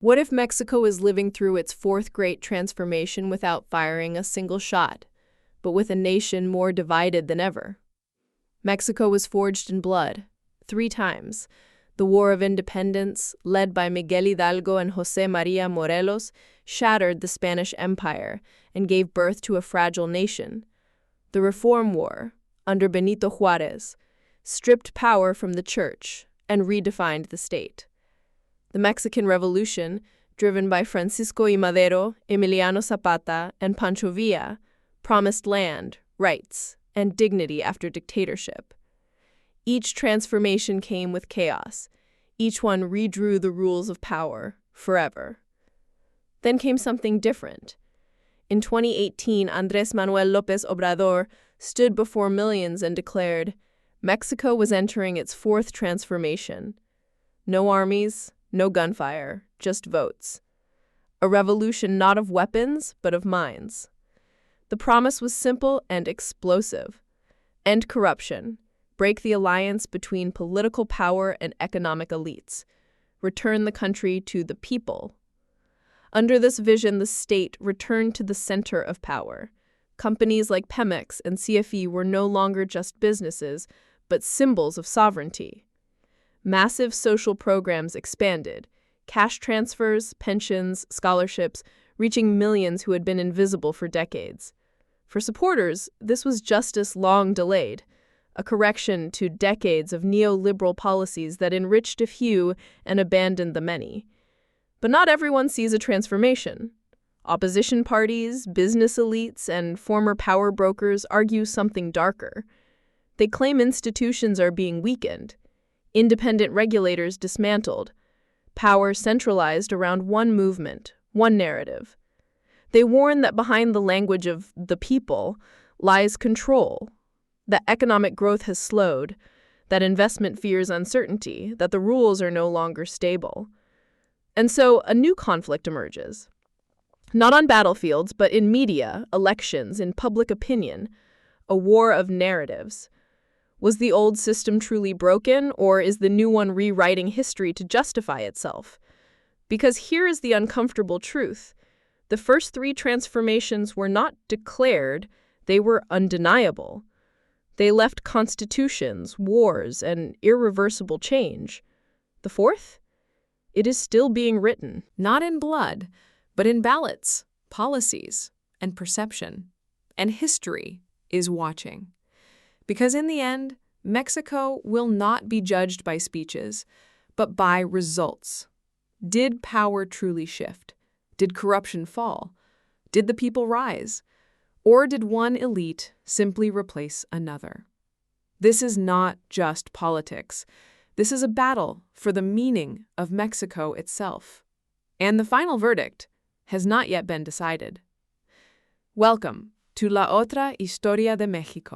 What if Mexico is living through its fourth great transformation without firing a single shot, but with a nation more divided than ever? Mexico was forged in blood, 3 times. The War of Independence, led by Miguel Hidalgo and José María Morelos, shattered the Spanish Empire and gave birth to a fragile nation. The Reform War, under Benito Juárez, stripped power from the church and redefined the state. The Mexican Revolution, driven by Francisco I. Madero, Emiliano Zapata, and Pancho Villa, promised land, rights, and dignity after dictatorship. Each transformation came with chaos. Each one redrew the rules of power forever. Then came something different. In 2018, Andrés Manuel López Obrador stood before millions and declared, Mexico was entering its fourth transformation. No armies, no gunfire, just votes. A revolution not of weapons, but of minds. The promise was simple and explosive. End corruption. Break the alliance between political power and economic elites. Return the country to the people. Under this vision, the state returned to the center of power. Companies like Pemex and CFE were no longer just businesses, but symbols of sovereignty. Massive social programs expanded, cash transfers, pensions, scholarships, reaching millions who had been invisible for decades. For supporters, this was justice long delayed, a correction to decades of neoliberal policies that enriched a few and abandoned the many. But not everyone sees a transformation. Opposition parties, business elites, and former power brokers argue something darker. They claim institutions are being weakened, independent regulators dismantled, power centralized around one movement, one narrative. They warn that behind the language of the people lies control, that economic growth has slowed, that investment fears uncertainty, that the rules are no longer stable. And so a new conflict emerges. Not on battlefields, but in media, elections, in public opinion, a war of narratives. Was the old system truly broken, or is the new one rewriting history to justify itself? Because here is the uncomfortable truth. The first 3 transformations were not declared, they were undeniable. They left constitutions, wars, and irreversible change. The fourth? It is still being written. Not in blood, but in ballots, policies, and perception. And history is watching. Because in the end, Mexico will not be judged by speeches, but by results. Did power truly shift? Did corruption fall? Did the people rise? Or did one elite simply replace another? This is not just politics. This is a battle for the meaning of Mexico itself. And the final verdict has not yet been decided. Welcome to La Otra Historia de México.